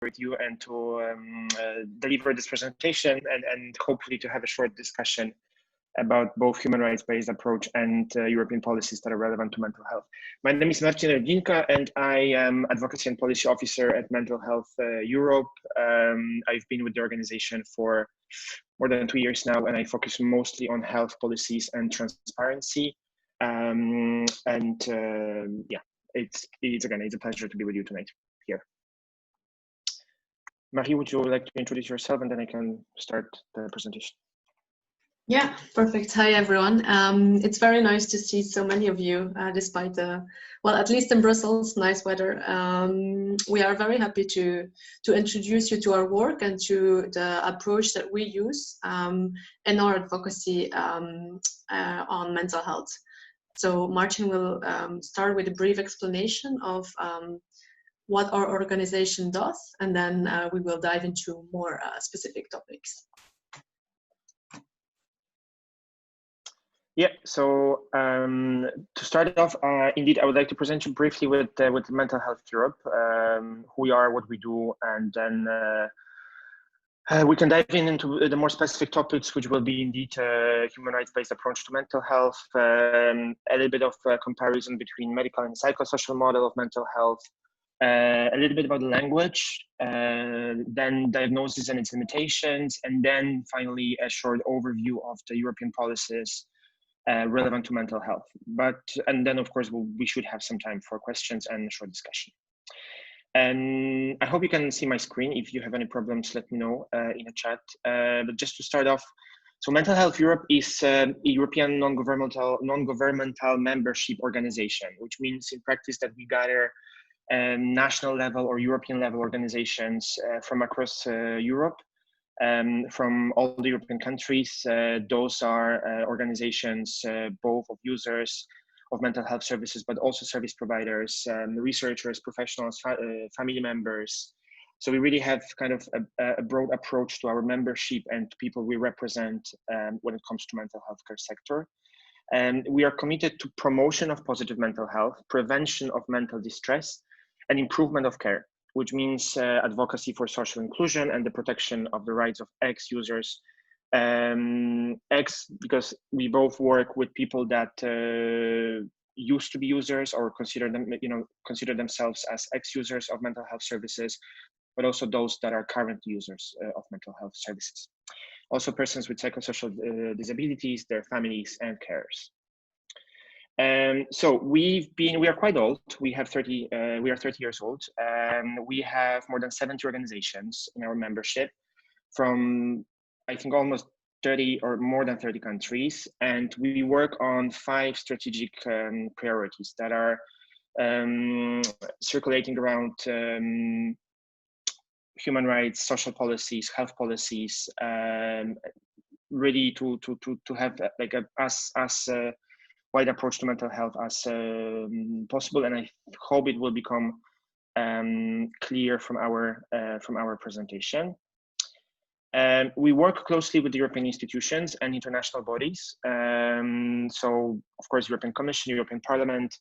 with you and to deliver this presentation and hopefully to have a short discussion about both human rights-based approach and European policies that are relevant to mental health. My name is Marcin Rodzinka, and I am Advocacy and Policy Officer at Mental Health Europe. I've been with the organization for more than 2 years now, and I focus mostly on health policies and transparency. Yeah, it's a pleasure to be with you tonight here. Marie, would you like to introduce yourself, and then I can start the presentation? Yeah, perfect. Hi, everyone. It's very nice to see so many of you, despite the, well, at least in Brussels, nice weather. We are very happy to introduce you to our work and to the approach that we use in our advocacy on mental health. So Martin will start with a brief explanation of what our organization does, and then we will dive into more specific topics. Yeah, so to start off, indeed, I would like to present you briefly with Mental Health Europe, who we are, what we do, and then we can dive into the more specific topics, which will be indeed human rights-based approach to mental health, a little bit of comparison between medical and psychosocial model of mental health, a little bit about the language, then diagnosis and its limitations, and then finally a short overview of the European policies relevant to mental health. And then of course we should have some time for questions and a short discussion. And I hope you can see my screen. If you have any problems, let me know in the chat. But just to start off, so Mental Health Europe is a European non-governmental membership organization, which means in practice that we gather national level or European level organizations from across Europe. From all the European countries. Those are organizations, both of users of mental health services, but also service providers, researchers, professionals, family members. So we really have kind of a broad approach to our membership and people we represent when it comes to mental health care sector. And we are committed to promotion of positive mental health, prevention of mental distress, and improvement of care, which means advocacy for social inclusion and the protection of the rights of ex-users. Because we both work with people that used to be users or consider themselves as ex-users of mental health services, but also those that are current users of mental health services. Also persons with psychosocial disabilities, their families, and carers. So we are quite old. We are 30 years old. We have more than 70 organizations in our membership from, I think, almost 30 or more than 30 countries. And we work on 5 strategic priorities that are circulating around human rights, social policies, health policies, really to have like as wide approach to mental health as possible, and I hope it will become clear from our presentation. We work closely with the European institutions and international bodies. So, of course, European Commission, European Parliament,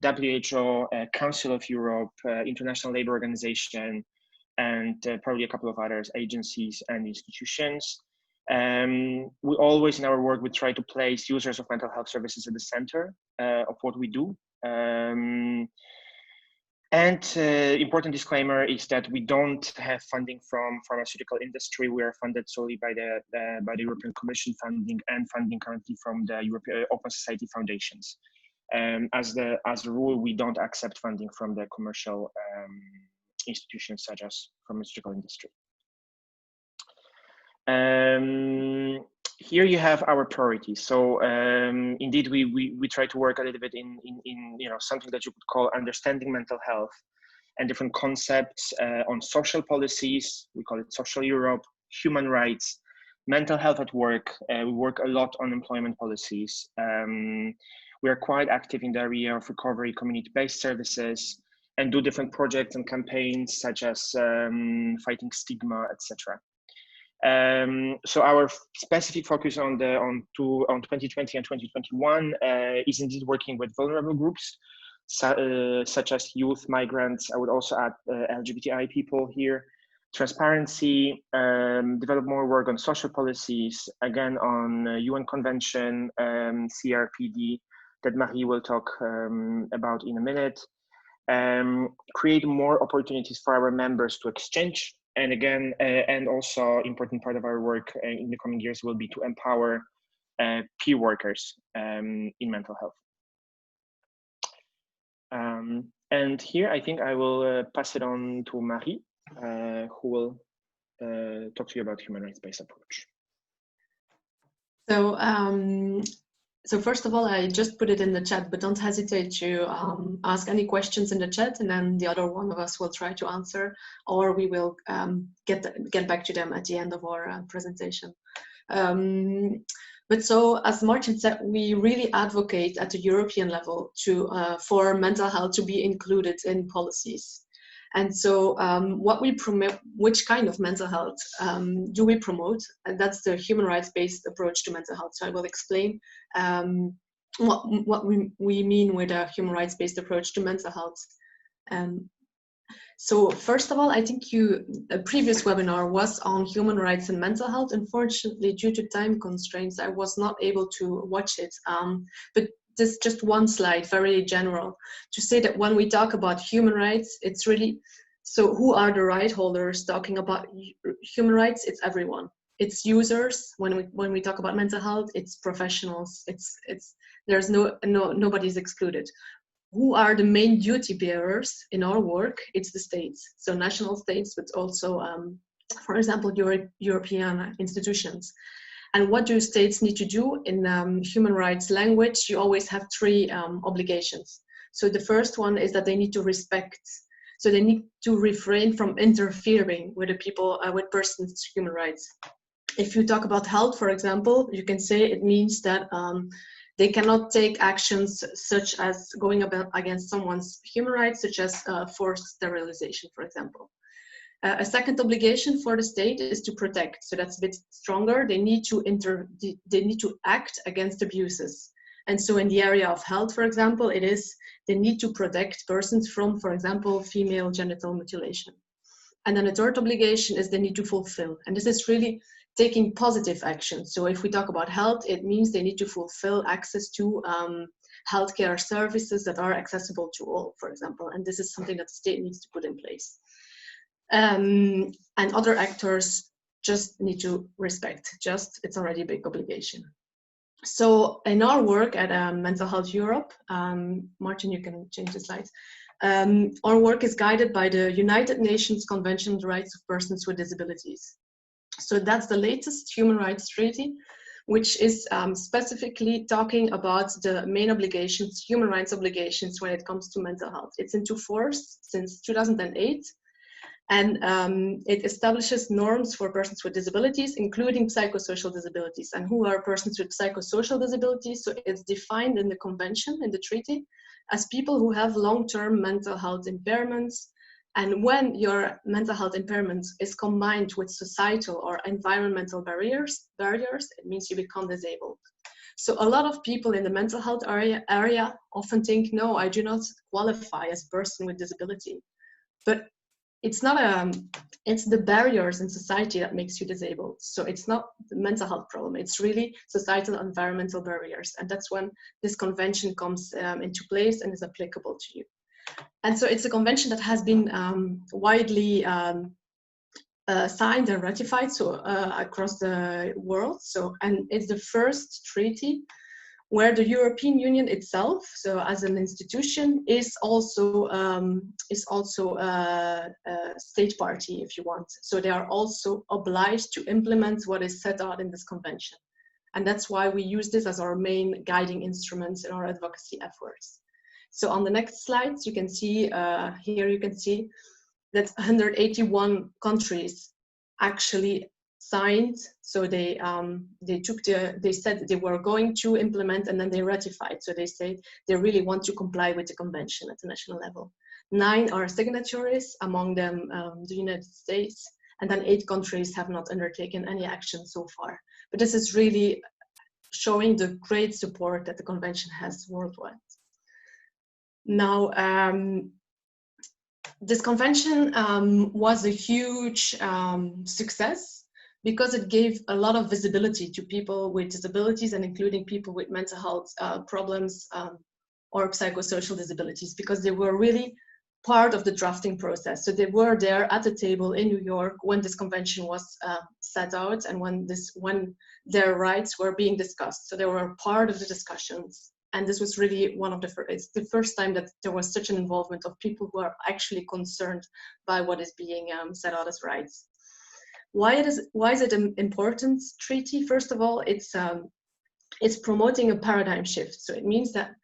WHO, Council of Europe, International Labour Organization, and probably a couple of other agencies and institutions. We always in our work, we try to place users of mental health services at the center of what we do. Important disclaimer is that we don't have funding from pharmaceutical industry. We are funded solely by the European Commission funding and funding currently from the European Open Society Foundations. As a rule, we don't accept funding from the commercial institutions such as pharmaceutical industry. Here you have our priorities. So indeed, we try to work a little bit in something that you could call understanding mental health and different concepts on social policies. We call it Social Europe, human rights, mental health at work. We work a lot on employment policies. We are quite active in the area of recovery, community-based services, and do different projects and campaigns such as fighting stigma, etc. So our specific focus on 2020 and 2021 is indeed working with vulnerable groups such as youth, migrants. I would also add LGBTI people here, transparency, develop more work on social policies, again on UN Convention, CRPD, that Marie will talk about in a minute. Create more opportunities for our members to exchange. And again, and also important part of our work in the coming years will be to empower peer workers in mental health. And here I think I will pass it on to Marie, who will talk to you about human rights-based approach. So first of all, I just put it in the chat, but don't hesitate to ask any questions in the chat, and then the other one of us will try to answer, or we will get back to them at the end of our presentation. But so, as Martin said, we really advocate at the European level for mental health to be included in policies. And so what we promote, which kind of mental health do we promote? And that's the human rights-based approach to mental health. So I will explain what we mean with a human rights-based approach to mental health. So first of all, I think a previous webinar was on human rights and mental health. Unfortunately, due to time constraints, I was not able to watch it. But this is just one slide, very general, to say that when we talk about human rights, it's really, so who are the right holders talking about human rights? It's everyone. It's users. When we talk about mental health, it's professionals. There's nobody's excluded. Who are the main duty bearers in our work? It's the states. So national states, but also, for example, European institutions. And what do states need to do in human rights language? You always have three obligations. So the first one is that they need to respect. So they need to refrain from interfering with the people, with persons' human rights. If you talk about health, for example, you can say it means that they cannot take actions such as going against someone's human rights, such as forced sterilization, for example. A second obligation for the state is to protect. So that's a bit stronger. They need to act against abuses. And so in the area of health, for example, they need to protect persons from, for example, female genital mutilation. And then a third obligation is they need to fulfill. And this is really taking positive action. So if we talk about health, it means they need to fulfill access to healthcare services that are accessible to all, for example. And this is something that the state needs to put in place. And other actors just need to respect. It's already a big obligation. So in our work at Mental Health Europe, Martin, you can change the slides. Our work is guided by the United Nations Convention on the Rights of Persons with Disabilities. So that's the latest human rights treaty, which is specifically talking about the main obligations, human rights obligations when it comes to mental health. It's into force since 2008. And it establishes norms for persons with disabilities, including psychosocial disabilities. And who are persons with psychosocial disabilities? So it's defined in the convention, in the treaty, as people who have long-term mental health impairments. And when your mental health impairment is combined with societal or environmental barriers, it means you become disabled. So a lot of people in the mental health area often think, no, I do not qualify as a person with disability. But it's not it's the barriers in society that makes you disabled. So it's not the mental health problem. It's really societal environmental barriers. And that's when this convention comes into place and is applicable to you. And so it's a convention that has been widely signed and ratified across the world. So, and it's the first treaty where the European Union itself, so as an institution, is also a state party, if you want. So they are also obliged to implement what is set out in this convention. And that's why we use this as our main guiding instruments in our advocacy efforts. So on the next slides, you can see, here you can see that 181 countries actually signed. So they said they were going to implement and then they ratified. So they say they really want to comply with the convention at the national level. 9 are signatories, among them the United States, and then 8 countries have not undertaken any action so far. But this is really showing the great support that the convention has worldwide. Now, This convention was a huge success because it gave a lot of visibility to people with disabilities and including people with mental health problems or psychosocial disabilities, because they were really part of the drafting process. So they were there at the table in New York when this convention was set out and when their rights were being discussed. So they were part of the discussions. And this was really one of the first, it's the first time that there was such an involvement of people who are actually concerned by what is being set out as rights. Why is it an important treaty? First of all, it's promoting a paradigm shift. So it means that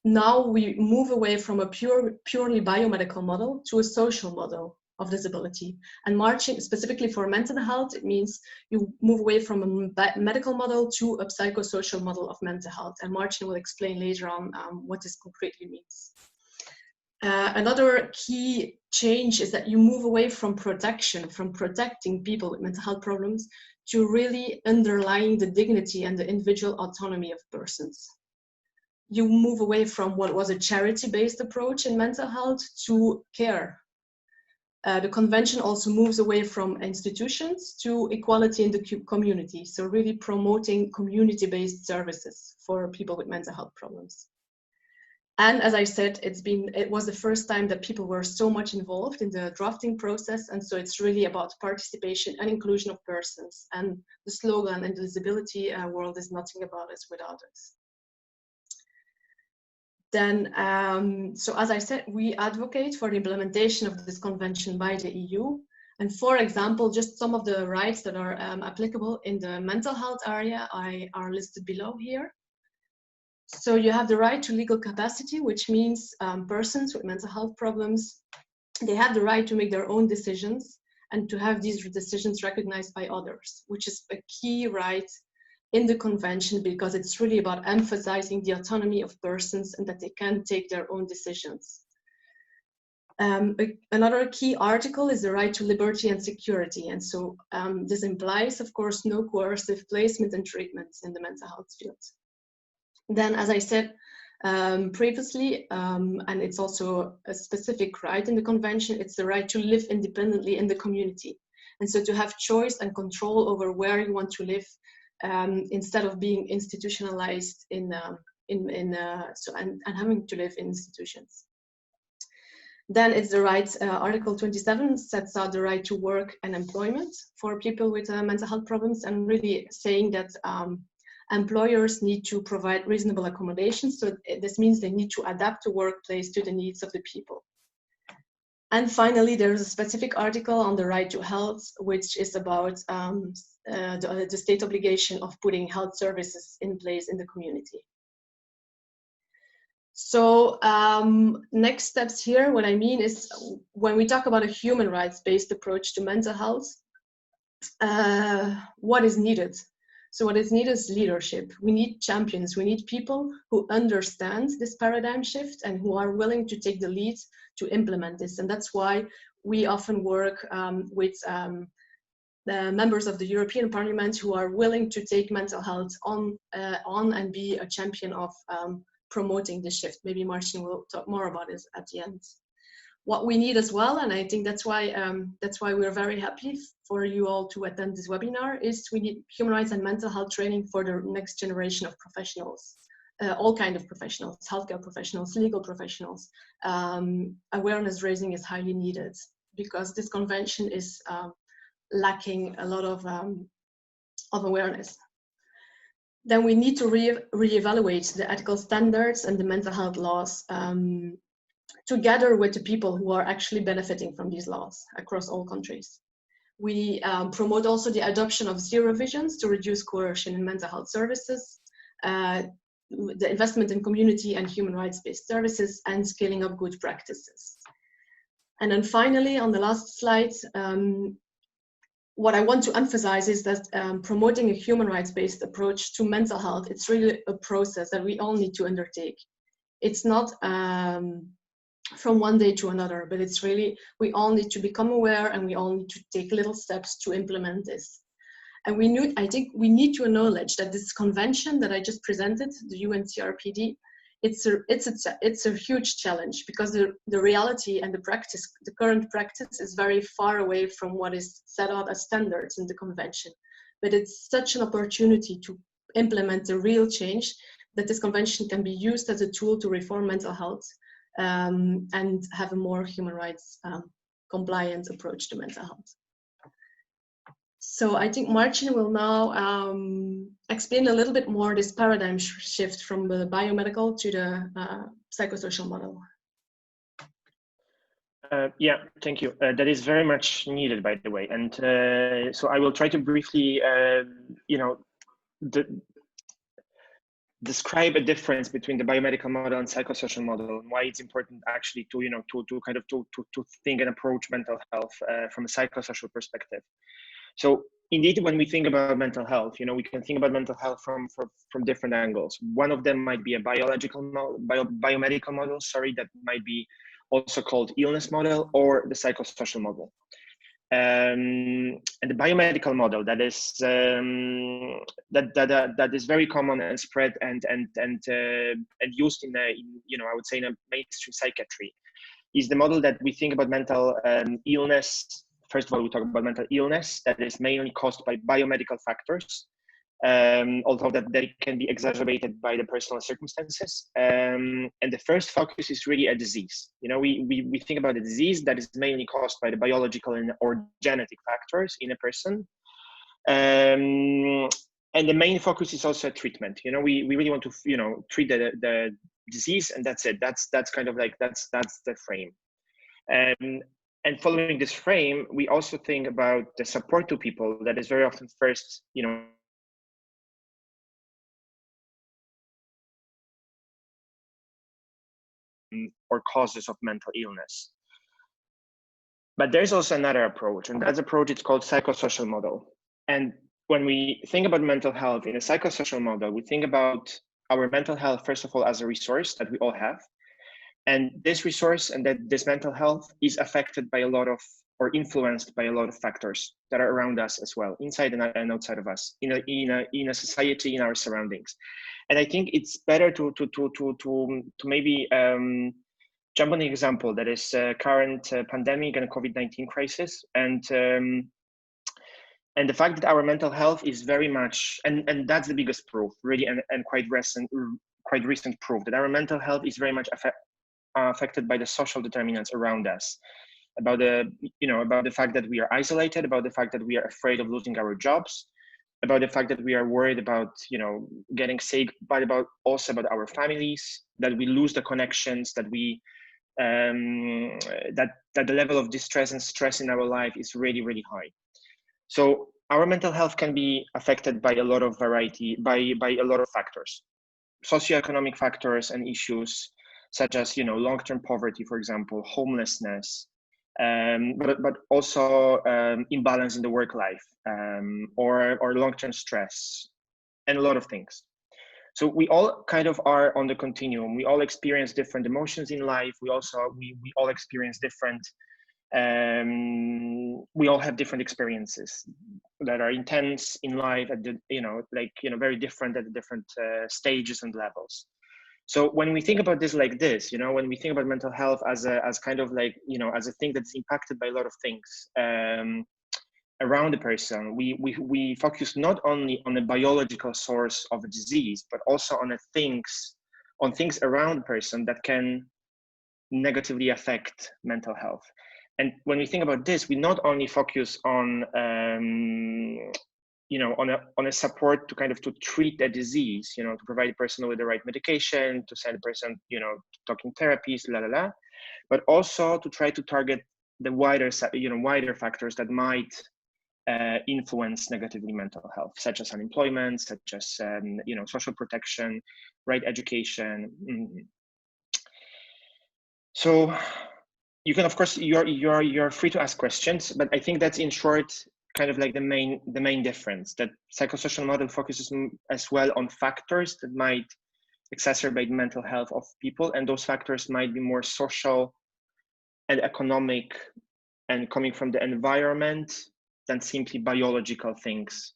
now we move away from a purely biomedical model to a social model of disability. And marching specifically for mental health, it means you move away from a medical model to a psychosocial model of mental health. And Martin will explain later on what this concretely means. Another key change is that you move away from protection, from protecting people with mental health problems, to really underlying the dignity and the individual autonomy of persons. You move away from what was a charity-based approach in mental health to care. The convention also moves away from institutions to equality in the community, so really promoting community-based services for people with mental health problems. And as I said, it was the first time that people were so much involved in the drafting process, and so it's really about participation and inclusion of persons. And the slogan in the disability world is nothing about us without us. Then, so as I said, we advocate for the implementation of this convention by the EU. And for example, just some of the rights that are applicable in the mental health area are listed below here. So you have the right to legal capacity, which means persons with mental health problems, they have the right to make their own decisions and to have these decisions recognized by others, which is a key right in the convention, because it's really about emphasizing the autonomy of persons and that they can take their own decisions. Another key article is the right to liberty and security. And so this implies, of course, no coercive placement and treatments in the mental health field. Then, as I said previously, and it's also a specific right in the convention, it's the right to live independently in the community. And so to have choice and control over where you want to live, instead of being institutionalized and having to live in institutions. Then it's the right, Article 27 sets out the right to work and employment for people with mental health problems, and really saying that employers need to provide reasonable accommodations. So this means they need to adapt the workplace to the needs of the people. And finally, there is a specific article on the right to health, which is about the state obligation of putting health services in place in the community. So next steps here, what I mean is when we talk about a human rights-based approach to mental health, what is needed? So what is needed is leadership. We need champions. We need people who understand this paradigm shift and who are willing to take the lead to implement this. And that's why we often work with the members of the European Parliament who are willing to take mental health on and be a champion of promoting the shift. Maybe Martin will talk more about it at the end. What we need as well, and I think that's why we're very happy for you all to attend this webinar, is we need human rights and mental health training for the next generation of professionals, all kinds of professionals, healthcare professionals, legal professionals. Awareness raising is highly needed because this convention is lacking a lot of awareness. Then we need to reevaluate the ethical standards and the mental health laws together with the people who are actually benefiting from these laws across all countries. We promote also the adoption of zero visions to reduce coercion in mental health services, the investment in community and human rights-based services, and scaling up good practices. And then finally, on the last slide, what I want to emphasize is that promoting a human rights-based approach to mental health, it's really a process that we all need to undertake. It's not from one day to another, but it's really, we all need to become aware and we all need to take little steps to implement this. And I think we need to acknowledge that this convention that I just presented, the UNCRPD, it's a huge challenge, because the reality and the current practice is very far away from what is set out as standards in the convention. But it's such an opportunity to implement a real change that this convention can be used as a tool to reform mental health and have a more human rights compliant approach to mental health. So I think Martin will now explain a little bit more this paradigm shift from the biomedical to the psychosocial model. Yeah, thank you. That is very much needed, by the way. And so I will try to briefly, describe a difference between the biomedical model and psychosocial model, and why it's important actually to, to think and approach mental health from a psychosocial perspective. So indeed, when we think about mental health, we can think about mental health from different angles. One of them might be a biological model, biomedical model, that might be also called illness model, or the psychosocial model. And the biomedical model, that is that is very common and spread and used in I would say in a mainstream psychiatry, is the model that we think about mental illness. First of all, we talk about mental illness that is mainly caused by biomedical factors, although that they can be exacerbated by the personal circumstances. And the first focus is really a disease. We think about a disease that is mainly caused by the biological or genetic factors in a person. And the main focus is also treatment. We really want to, treat the disease, and that's it. That's kind of like, that's the frame. And following this frame, we also think about the support to people that is very often first, or causes of mental illness. But there's also another approach, and that approach is called psychosocial model. And when we think about mental health in a psychosocial model, we think about our mental health, first of all, as a resource that we all have. And this resource and that this mental health is affected by a lot of, or influenced by a lot of factors that are around us as well, inside and outside of us, in a society, in our surroundings. And I think it's better to maybe jump on the example that is current pandemic and COVID-19 crisis, and the fact that our mental health is very much, and that's the biggest proof, really, and quite recent proof that our mental health is very much affected by the social determinants around us, about the fact that we are isolated, about the fact that we are afraid of losing our jobs, about the fact that we are worried about getting sick, but also about our families, that we lose the connections, that we that the level of distress and stress in our life is really, really high. So our mental health can be affected by a lot of variety, by a lot of factors, socioeconomic factors and issues such as long-term poverty, for example, homelessness, but also imbalance in the work life, or long-term stress, and a lot of things. So we all kind of are on the continuum. We all experience different emotions in life. We all experience different. We all have different experiences that are intense in life at the very different at the different stages and levels. So when we think about this like this, when we think about mental health as kind of like as a thing that's impacted by a lot of things around the person, we focus not only on the biological source of a disease, but also on things around the person that can negatively affect mental health. And when we think about this, we not only focus on on a support to treat the disease, to provide the person with the right medication, to send the person, talking therapies, but also to try to target the wider factors that might influence negatively mental health, such as unemployment, such as social protection, right education. So you can, of course, you're free to ask questions, but I think that's in short kind of like the main difference, that psychosocial model focuses as well on factors that might exacerbate mental health of people, and those factors might be more social and economic and coming from the environment than simply biological things,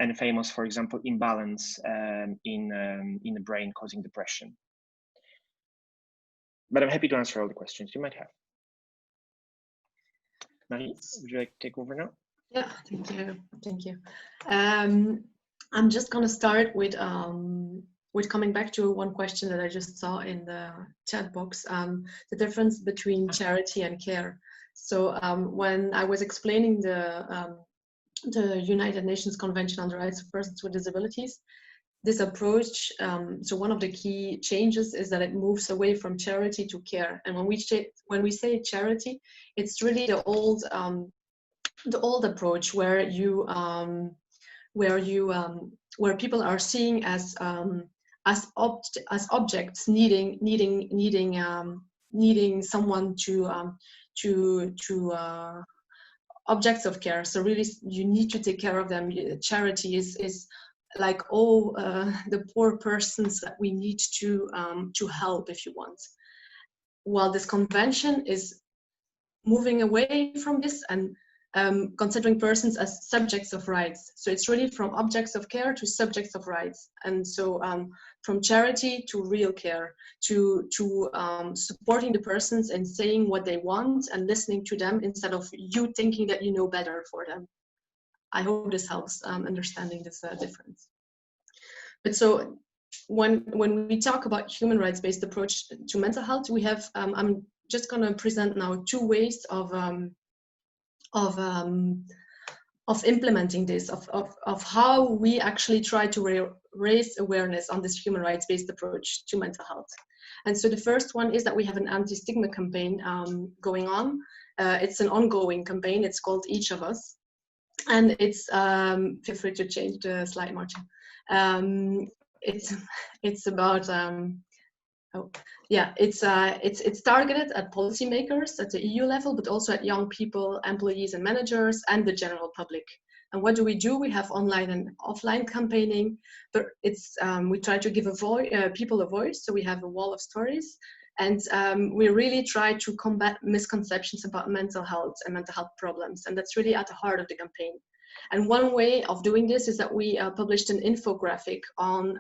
and famous, for example, imbalance in the brain causing depression. but I'm happy to answer all the questions you might have. Marie, would you like to take over now? Yeah, thank you. Thank you. I'm just going to start with coming back to one question that I just saw in the chat box, the difference between charity and care. So when I was explaining the United Nations Convention on the Rights of Persons with Disabilities, this approach, so one of the key changes is that it moves away from charity to care. And when we say charity, it's really the old approach where where people are seeing as objects needing someone to objects of care. So really, you need to take care of them. Charity is like the poor persons that we need to help, if you want. While this convention is moving away from this and considering persons as subjects of rights. So it's really from objects of care to subjects of rights. And so from charity to real care, to supporting the persons and saying what they want and listening to them instead of you thinking that you know better for them. I hope this helps understanding this difference. But so when we talk about human rights-based approach to mental health, we have, I'm just going to present now 2 ways of implementing this, of how we actually try to raise awareness on this human rights-based approach to mental health. And so the first one is that we have an anti-stigma campaign going on. It's an ongoing campaign. It's called Each of Us. And it's, feel free to change the slide, Martin. It's about, it's targeted at policymakers at the EU level, but also at young people, employees and managers, and the general public. And what do? We have online and offline campaigning, but it's we try to give people a voice. So we have a wall of stories, and we really try to combat misconceptions about mental health and mental health problems, and that's really at the heart of the campaign. And one way of doing this is that we published an infographic on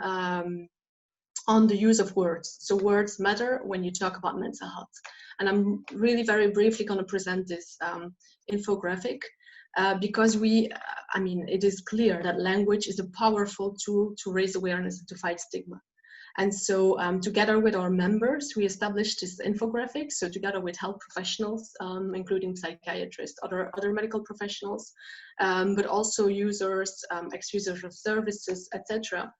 the use of words. So words matter when you talk about mental health. And I'm really very briefly going to present this infographic because it is clear that language is a powerful tool to raise awareness and to fight stigma. And so together with our members, we established this infographic. So together with health professionals, including psychiatrists, other medical professionals, but also users, ex-users of services, etc.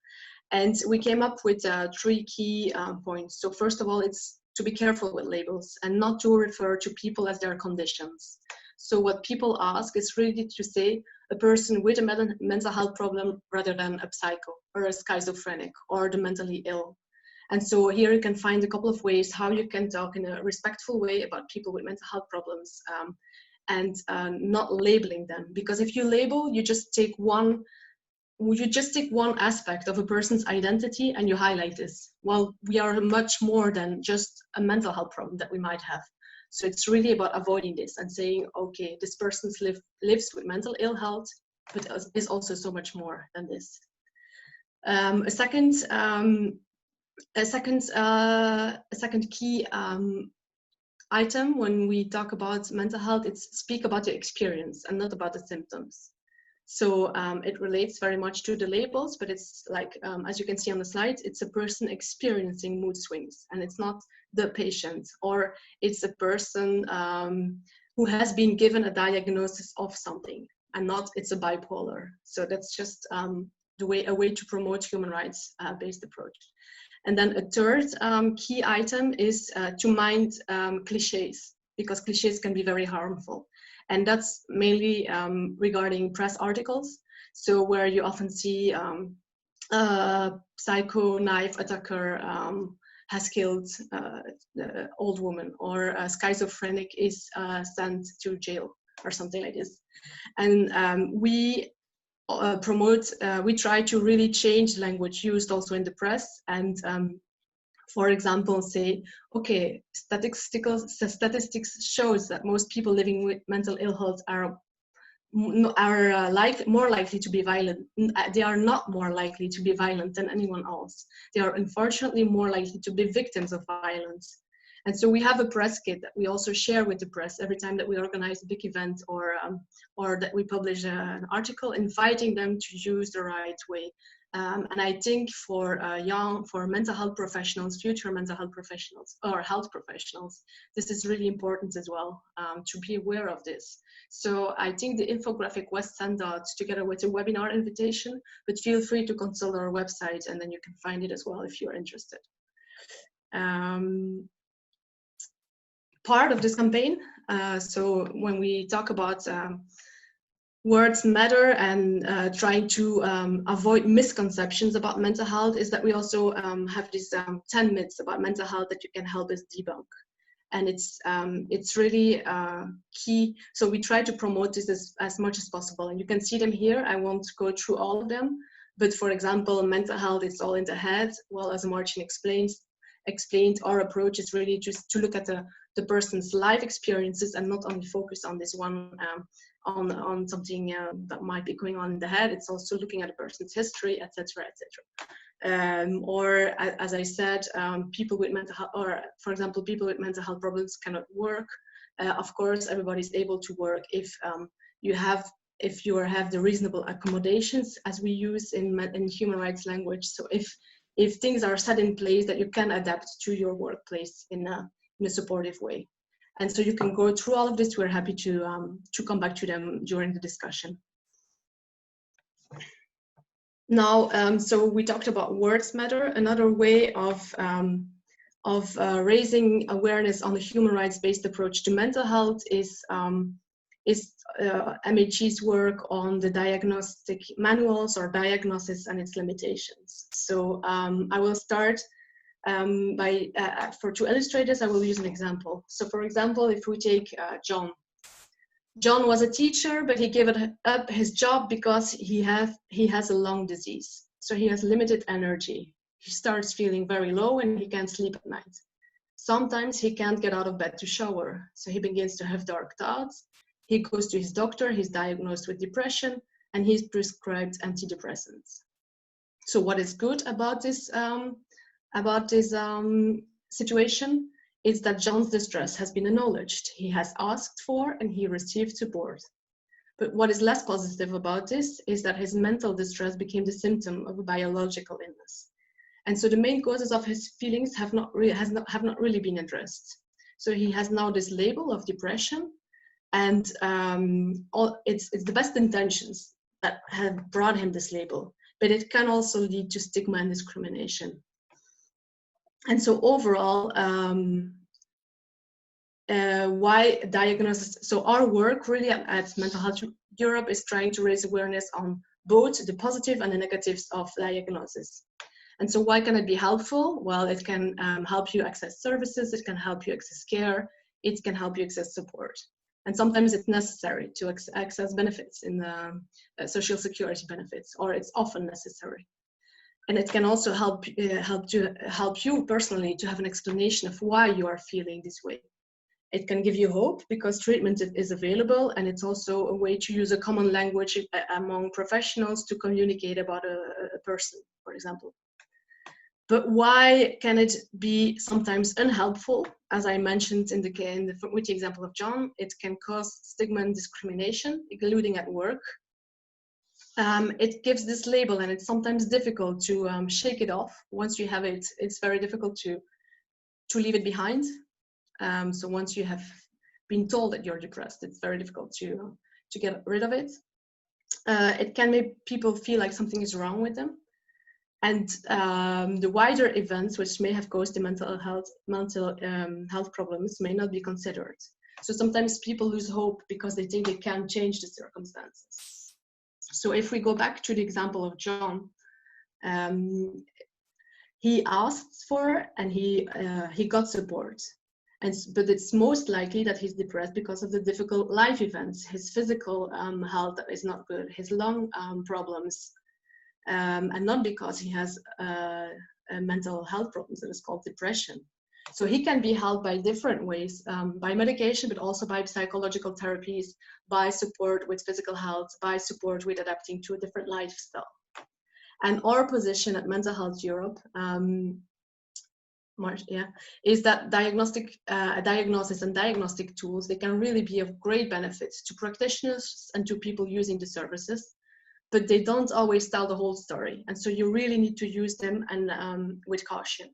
And we came up with 3 key points. So first of all, it's to be careful with labels and not to refer to people as their conditions. So what people ask is really to say a person with a mental health problem rather than a psycho or a schizophrenic or the mentally ill. And so here you can find a couple of ways how you can talk in a respectful way about people with mental health problems and not labeling them. Because if you label, you just take one aspect of a person's identity and you highlight this. Well, we are much more than just a mental health problem that we might have. So it's really about avoiding this and saying, okay, this person lives with mental ill health, but is also so much more than this. A second key item when we talk about mental health, it's speak about the experience and not about the symptoms. So it relates very much to the labels, but it's like, as you can see on the slide, it's a person experiencing mood swings, and it's not the patient, or it's a person who has been given a diagnosis of something, and not it's a bipolar. So that's just a way to promote human rights based approach. And then a third key item is to mind cliches, because cliches can be very harmful. And that's mainly regarding press articles. So where you often see psycho knife attacker has killed the old woman, or a schizophrenic is sent to jail or something like this. And we try to really change language used also in the press, and for example, say, okay, statistics shows that most people living with mental ill health are more likely to be violent. They are not more likely to be violent than anyone else. They are unfortunately more likely to be victims of violence. And so we have a press kit that we also share with the press every time that we organize a big event or that we publish an article, inviting them to use the right way. And I think for mental health professionals, future mental health professionals or health professionals, this is really important as well, to be aware of this. So I think the infographic was sent out together with a webinar invitation, but feel free to consult our website and then you can find it as well if you're interested. Part of this campaign, so when we talk about words matter and trying to avoid misconceptions about mental health, is that we also have these 10 myths about mental health that you can help us debunk. And it's really key. So we try to promote this as much as possible. And you can see them here. I won't go through all of them. But for example, mental health is all in the head. Well, as Martin explained, our approach is really just to look at the person's life experiences and not only focus on this one, on something that might be going on in the head. It's also looking at a person's history, etc., etc. Or as I said, people with mental health, or for example, people with mental health problems cannot work. Of course, everybody's able to work if you have the reasonable accommodations, as we use in human rights language. So if things are set in place that you can adapt to your workplace in a supportive way. And so you can go through all of this. We're happy to come back to them during the discussion. Now, so we talked about words matter. Another way of raising awareness on the human rights-based approach to mental health is MHG's work on the diagnostic manuals or diagnosis and its limitations. So I will start to illustrate this, I will use an example. So for example, if we take John. John was a teacher, but he gave up his job because he has a lung disease. So he has limited energy. He starts feeling very low and he can't sleep at night. Sometimes he can't get out of bed to shower. So he begins to have dark thoughts. He goes to his doctor, he's diagnosed with depression, and he's prescribed antidepressants. So what is good about this situation is that John's distress has been acknowledged. He has asked for and he received support. But what is less positive about this is that his mental distress became the symptom of a biological illness. And so the main causes of his feelings have not really been addressed. So he has now this label of depression, and it's the best intentions that have brought him this label, but it can also lead to stigma and discrimination. And so overall, why diagnosis? So our work really at Mental Health Europe is trying to raise awareness on both the positive and the negatives of diagnosis. And so why can it be helpful? Well, it can help you access services, it can help you access care, it can help you access support. And sometimes it's necessary to access benefits in social security benefits, or it's often necessary. And it can also help you personally to have an explanation of why you are feeling this way. It can give you hope because treatment is available, and it's also a way to use a common language among professionals to communicate about a person, for example. But why can it be sometimes unhelpful? As I mentioned with the example of John, it can cause stigma and discrimination, including at work. It gives this label, and it's sometimes difficult to shake it off. Once you have it, it's very difficult to leave it behind. So once you have been told that you're depressed, it's very difficult to get rid of it. It can make people feel like something is wrong with them. And the wider events which may have caused the mental health problems may not be considered. So sometimes people lose hope because they think they can change the circumstances. So if we go back to the example of John, he asked for and he got support. But it's most likely that he's depressed because of the difficult life events, his physical health is not good, his lung problems, and not because he has a mental health problems that is called depression. So he can be helped by different ways, by medication, but also by psychological therapies, by support with physical health, by support with adapting to a different lifestyle. And our position at Mental Health Europe, is that diagnosis and diagnostic tools, they can really be of great benefit to practitioners and to people using the services, but they don't always tell the whole story. And so you really need to use them and with caution.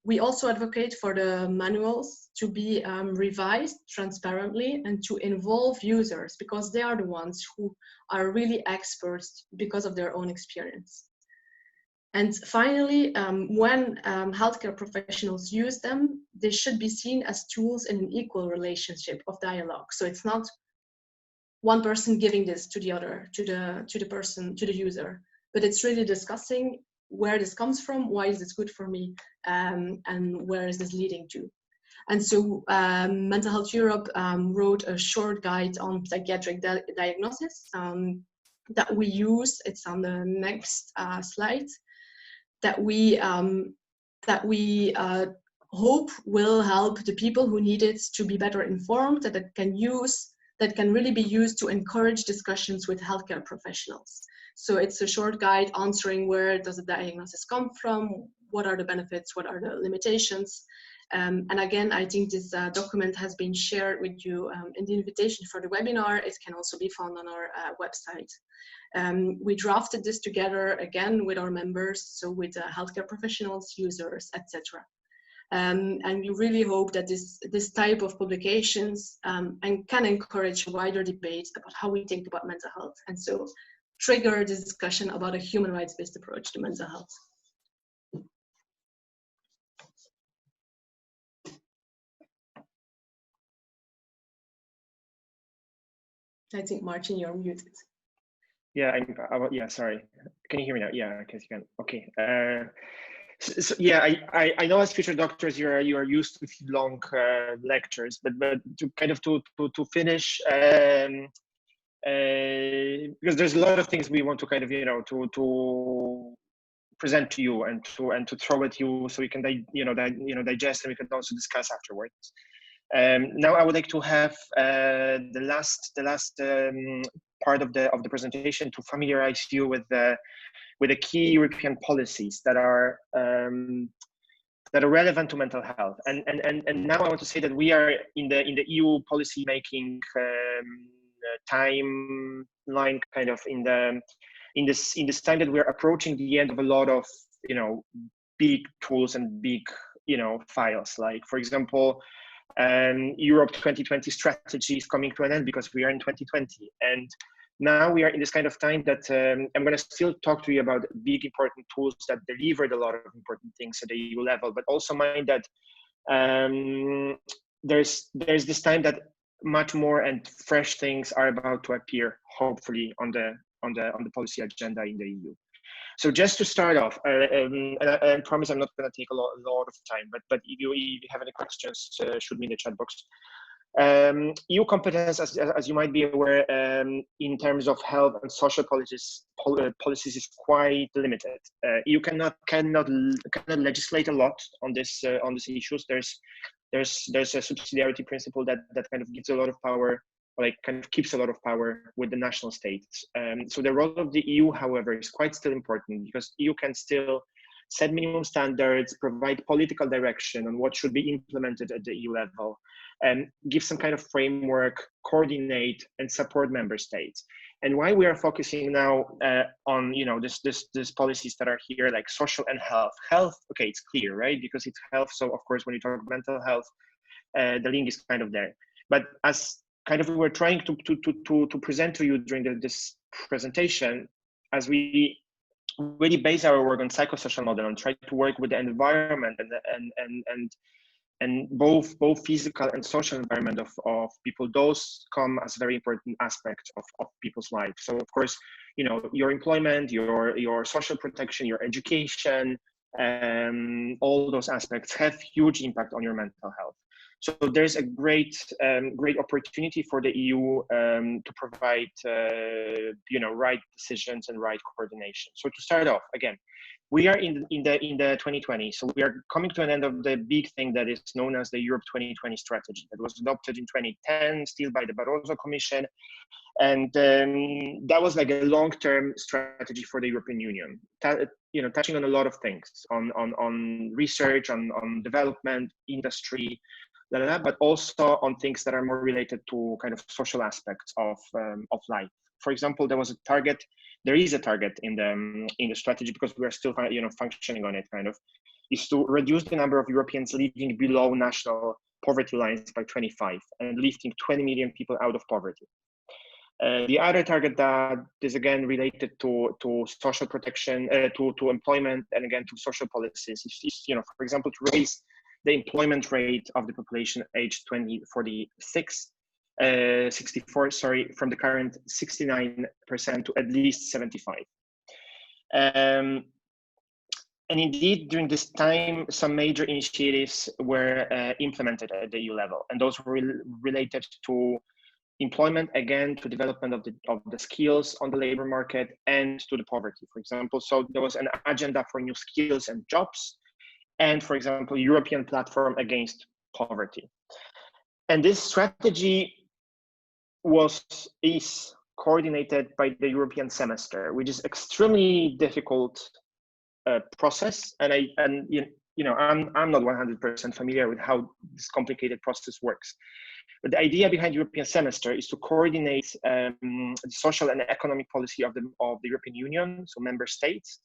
We also advocate for the manuals to be revised transparently and to involve users, because they are the ones who are really experts because of their own experience. And finally, when healthcare professionals use them, they should be seen as tools in an equal relationship of dialogue. So it's not one person giving this to the other, to the user, but it's really discussing where this comes from, why is this good for me, and where is this leading to. And so Mental Health Europe wrote a short guide on psychiatric diagnosis that we use. It's on the next slide. That we hope will help the people who need it to be better informed, that can really be used to encourage discussions with healthcare professionals. So it's a short guide answering where does the diagnosis come from, what are the benefits, what are the limitations. And again, I think this document has been shared with you in the invitation for the webinar. It can also be found on our website. We drafted this together again with our members, so with healthcare professionals, users, etc. And we really hope that this type of publications and can encourage wider debate about how we think about mental health, and so trigger the discussion about a human rights-based approach to mental health. I think, Martin, you're muted. Yeah, yeah, sorry. Can you hear me now? Yeah, I guess you can. Okay. So yeah, I know as future doctors you are used to long lectures, but to kind of to finish, because there's a lot of things we want to kind of to present to you and to throw at you, so we can digest, and we can also discuss afterwards. Now I would like to have the last part of the presentation to familiarize you with the key European policies that are relevant to mental health. And now I want to say that we are in the EU policy making timeline, kind of in this time that we're approaching the end of a lot of big tools and big files. Like, for example, Europe 2020 strategy is coming to an end because we are in 2020, and now we are in this kind of time that I'm going to still talk to you about big important tools that delivered a lot of important things at the EU level, but also mind that there's this time that much more and fresh things are about to appear, hopefully on the policy agenda in the EU. So just to start off, and I promise I'm not going to take a lot of time, but if you have any questions, shoot me in the chat box. EU competence, as you might be aware, in terms of health and social policies is quite limited. EU cannot legislate a lot on these issues. There's a subsidiarity principle that kind of gives a lot of power, like kind of keeps a lot of power with the national states. So the role of the EU, however, is quite still important, because EU can still set minimum standards, provide political direction on what should be implemented at the EU level, and give some kind of framework, coordinate, and support member states. And why we are focusing now on this policies that are here, like social and health. Health, okay, it's clear, right? Because it's health. So of course, when you talk mental health, the link is kind of there. But as kind of we were trying to present to you during this presentation, as we really base our work on psychosocial model and try to work with the environment and both physical and social environment of people, those come as very important aspects of people's life. So of course, your employment, your social protection, your education, all those aspects have huge impact on your mental health. So there's a great opportunity for the EU to provide right decisions and right coordination. So to start off, again, we are in the 2020, so we are coming to an end of the big thing that is known as the Europe 2020 strategy that was adopted in 2010, still by the Barroso Commission, and that was like a long-term strategy for the European Union, touching on a lot of things, on research, on development, industry, but also on things that are more related to kind of social aspects of life. For example, there is a target in the strategy, because we are still functioning on it, is to reduce the number of Europeans living below national poverty lines by 25 and lifting 20 million people out of poverty. The other target that is again related to social protection, to employment, and again to social policies is, for example, to raise the employment rate of the population aged 64, from the current 69% to at least 75. And indeed, during this time, some major initiatives were implemented at the EU level, and those were related to employment, again, to development of the skills on the labor market, and to the poverty, for example. So there was an agenda for new skills and jobs, and, for example, European platform against poverty. And this strategy is coordinated by the European semester, which is extremely difficult process. And I'm not 100% familiar with how this complicated process works. But the idea behind European semester is to coordinate the social and economic policy of the European Union, so member states,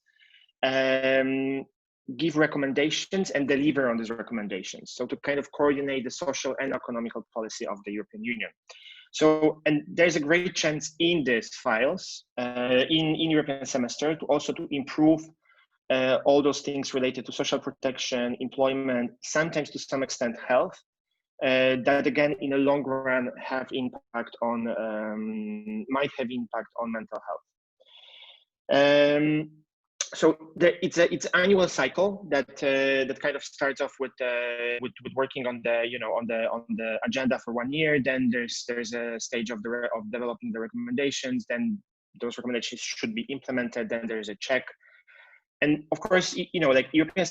give recommendations and deliver on these recommendations. So to kind of coordinate the social and economical policy of the European Union. So, and there's a great chance in these files, in European semester, to improve all those things related to social protection, employment, sometimes to some extent health, that again, in the long run, might have impact on mental health. So it's an annual cycle that kind of starts off with working on the agenda for 1 year. Then there's a stage of developing the recommendations. Then those recommendations should be implemented. Then there's a check. And of course, like European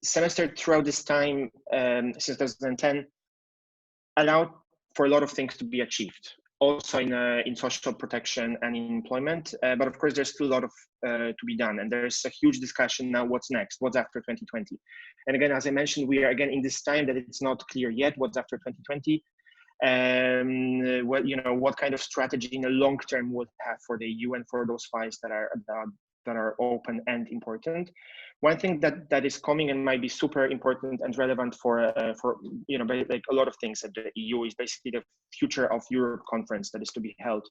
semester throughout this time, since 2010, allowed for a lot of things to be achieved, also in social protection and in employment. But of course, there's still a lot of to be done. And there's a huge discussion now, what's next, what's after 2020? And again, as I mentioned, we are again in this time that it's not clear yet what's after 2020. What kind of strategy in the long term would have for the EU and for those files that are open and important. One thing that is coming and might be super important and relevant for like a lot of things at the EU is basically the Future of Europe conference that is to be held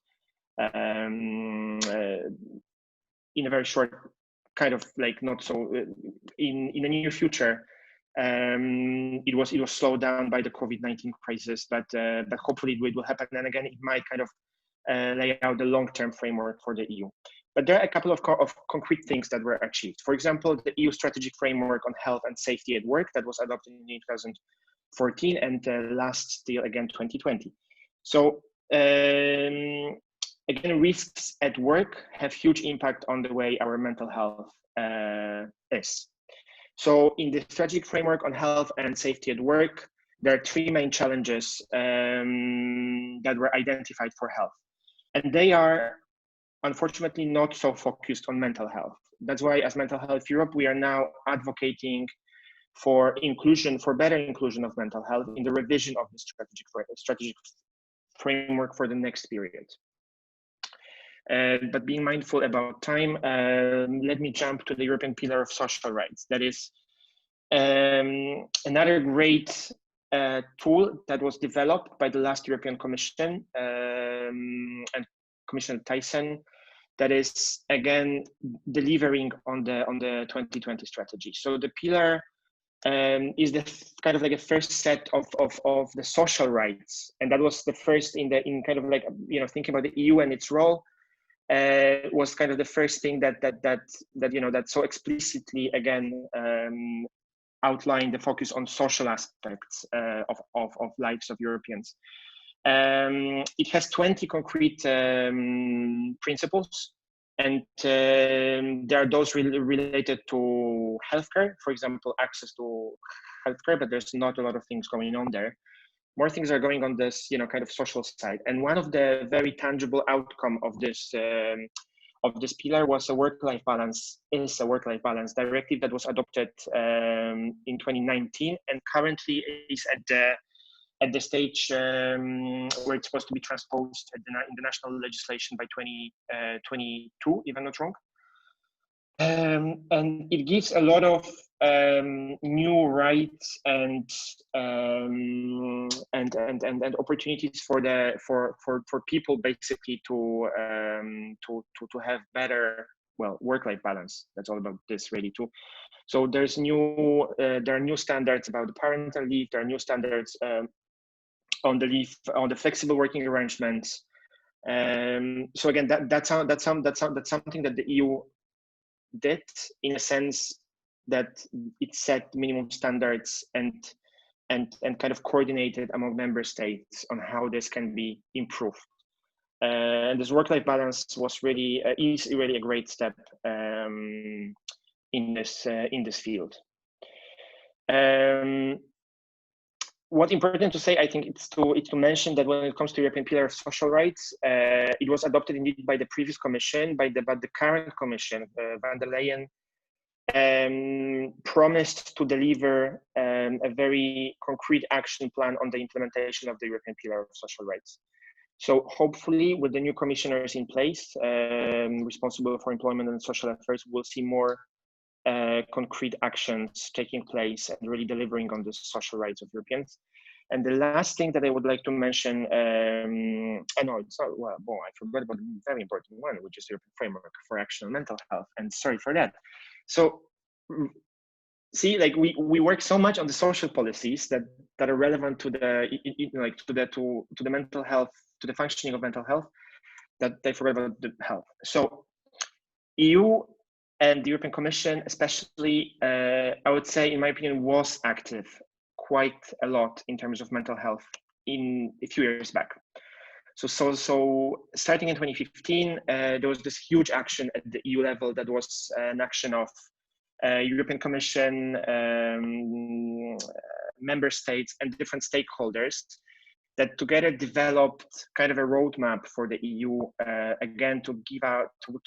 in a very short, kind of like not so in the near future. It was slowed down by the COVID-19 crisis, but hopefully it will happen. And again, it might kind of lay out the long-term framework for the EU. But there are a couple of concrete things that were achieved. For example, the EU strategic framework on health and safety at work that was adopted in 2014 and last till again 2020. So again, risks at work have huge impact on the way our mental health is. So in the strategic framework on health and safety at work, there are 3 main challenges that were identified for health. And they are unfortunately not so focused on mental health. That's why as Mental Health Europe, we are now advocating for better inclusion of mental health in the revision of the strategic framework for the next period. But being mindful about time, let me jump to the European Pillar of Social Rights. That is another great tool that was developed by the last European Commission and Commissioner Thyssen, that is again delivering on the 2020 strategy. So the pillar is the kind of like a first set of the social rights, and that was the first in kind of like thinking about the EU and its role. Was kind of the first thing that so explicitly again outlined the focus on social aspects of lives of Europeans. It has 20 concrete principles And there are those related to healthcare, for example, access to healthcare, but there's not a lot of things going on there. More things are going on this, kind of social side. And one of the very tangible outcome of this pillar was a work-life balance directive that was adopted in 2019, and currently is at the stage where it's supposed to be transposed in the national legislation by 2022, if I'm not wrong. And it gives a lot of new rights and opportunities for people basically to have better, well, work-life balance. That's all about this really too. So there are new standards about the parental leave. There are new standards on the leave, on the flexible working arrangements. So again, that's something that the EU did, in a sense that it set minimum standards and kind of coordinated among member states on how this can be improved. And this work-life balance was really is really a great step in this field. What's important to say, I think, it's to mention that when it comes to European Pillar of Social Rights, it was adopted indeed by the previous Commission, but the current Commission, van der Leyen, promised to deliver a very concrete action plan on the implementation of the European Pillar of Social Rights. So hopefully, with the new commissioners in place, responsible for employment and social affairs, we'll see more concrete actions taking place and really delivering on the social rights of Europeans. And the last thing that I would like to mention, I know it's not, well, I forgot about a very important one, which is the European Framework for Action on Mental Health, and sorry for that. So, see, like we work so much on the social policies that are relevant to the to the mental health, to the functioning of mental health, that they forgot about the health. So, EU and the European Commission, especially, I would say, in my opinion, was active quite a lot in terms of mental health in a few years back. So starting in 2015, there was this huge action at the EU level that was an action of European Commission, member states, and different stakeholders that together developed kind of a roadmap for the EU, again, to give out, to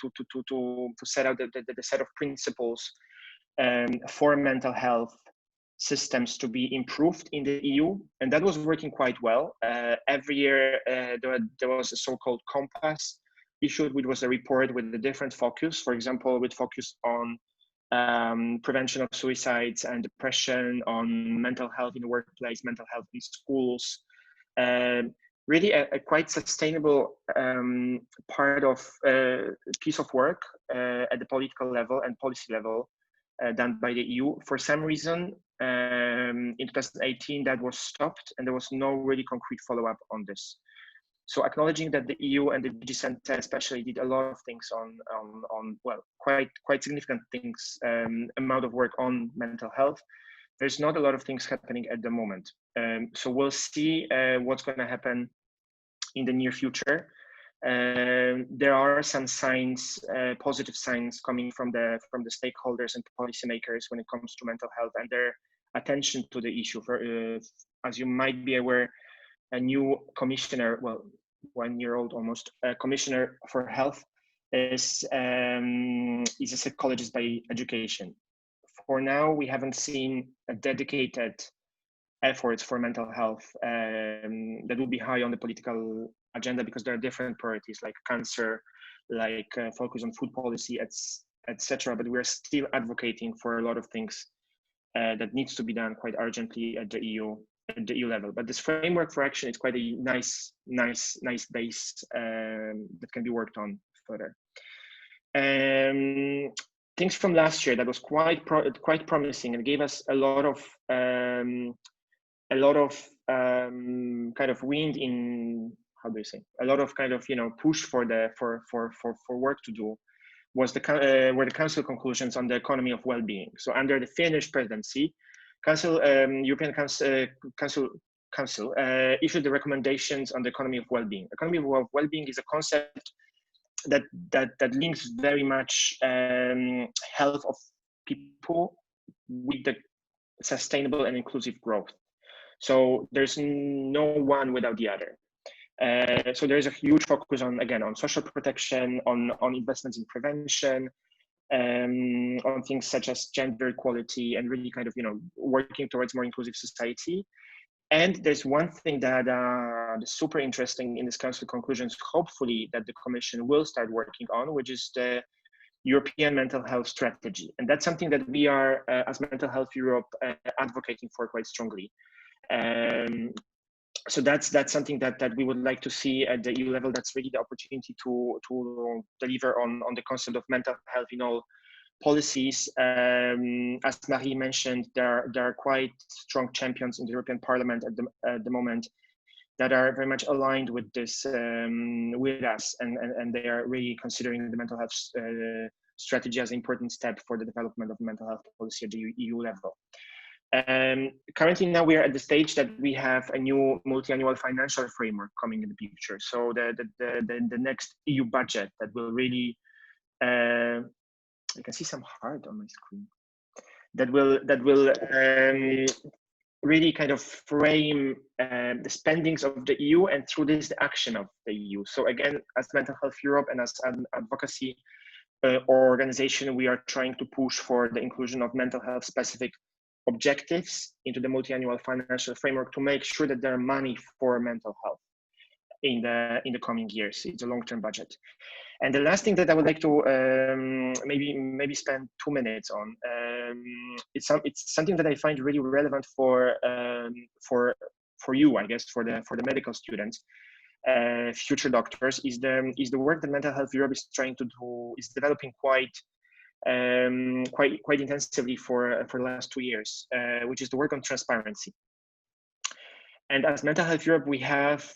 set out the set of principles for mental health systems to be improved in the EU. And that was working quite well. Every year there was a so-called compass issued, which was a report with a different focus. For example, with focus on prevention of suicides and depression, on mental health in the workplace, mental health in schools. Really a quite sustainable part of piece of work at the political level and policy level done by the EU. For some reason, in 2018, that was stopped, and there was no really concrete follow-up on this. So acknowledging that the EU and the DG Center especially did a lot of things on well, quite significant things, amount of work on mental health, there's not a lot of things happening at the moment. So we'll see what's going to happen in the near future. There are some signs, positive signs coming from the stakeholders and policymakers when it comes to mental health and their attention to the issue. As you might be aware, a new commissioner, well, 1 year old almost, commissioner for health is a psychologist by education. For now, we haven't seen a dedicated efforts for mental health that will be high on the political agenda, because there are different priorities like cancer, like focus on food policy, etc. But we're still advocating for a lot of things that needs to be done quite urgently at the EU level. But this framework for action is quite a nice base that can be worked on further. Things from last year that was quite promising and gave us a lot of kind of wind in, how do you say, a lot of kind of push for work to do, was were the Council conclusions on the economy of well-being. So under the Finnish presidency, European Council issued the recommendations on the economy of well-being. Economy of well-being is a concept that links very much health of people with the sustainable and inclusive growth. So there's no one without the other. So there's a huge focus on, again, on social protection, on investments in prevention, on things such as gender equality, and really kind of, working towards more inclusive society. And there's one thing that is super interesting in this council conclusions, hopefully, that the Commission will start working on, which is the European mental health strategy. And that's something that we are, as Mental Health Europe, advocating for quite strongly. So that's something that we would like to see at the EU level. That's really the opportunity to deliver on the concept of mental health in all policies. As Marie mentioned, there are quite strong champions in the European Parliament at the moment that are very much aligned with this, with us, and they are really considering the mental health strategy as an important step for the development of mental health policy at the EU level. Currently now we are at the stage that we have a new multi-annual financial framework coming in the picture. So the next EU budget that will really, I can see some heart on my screen, that will really kind of frame the spendings of the EU, and through this the action of the EU. So again, as Mental Health Europe and as an advocacy organization, we are trying to push for the inclusion of mental health specific objectives into the multi-annual financial framework to make sure that there are money for mental health in the coming years. It's a long-term budget. And the last thing that I would like to maybe spend 2 minutes on, it's something that I find really relevant for you, I guess, for the medical students, future doctors, is the work that Mental Health Europe is trying to do, is developing quite intensively for the last 2 years, which is the work on transparency. And as Mental Health Europe, we have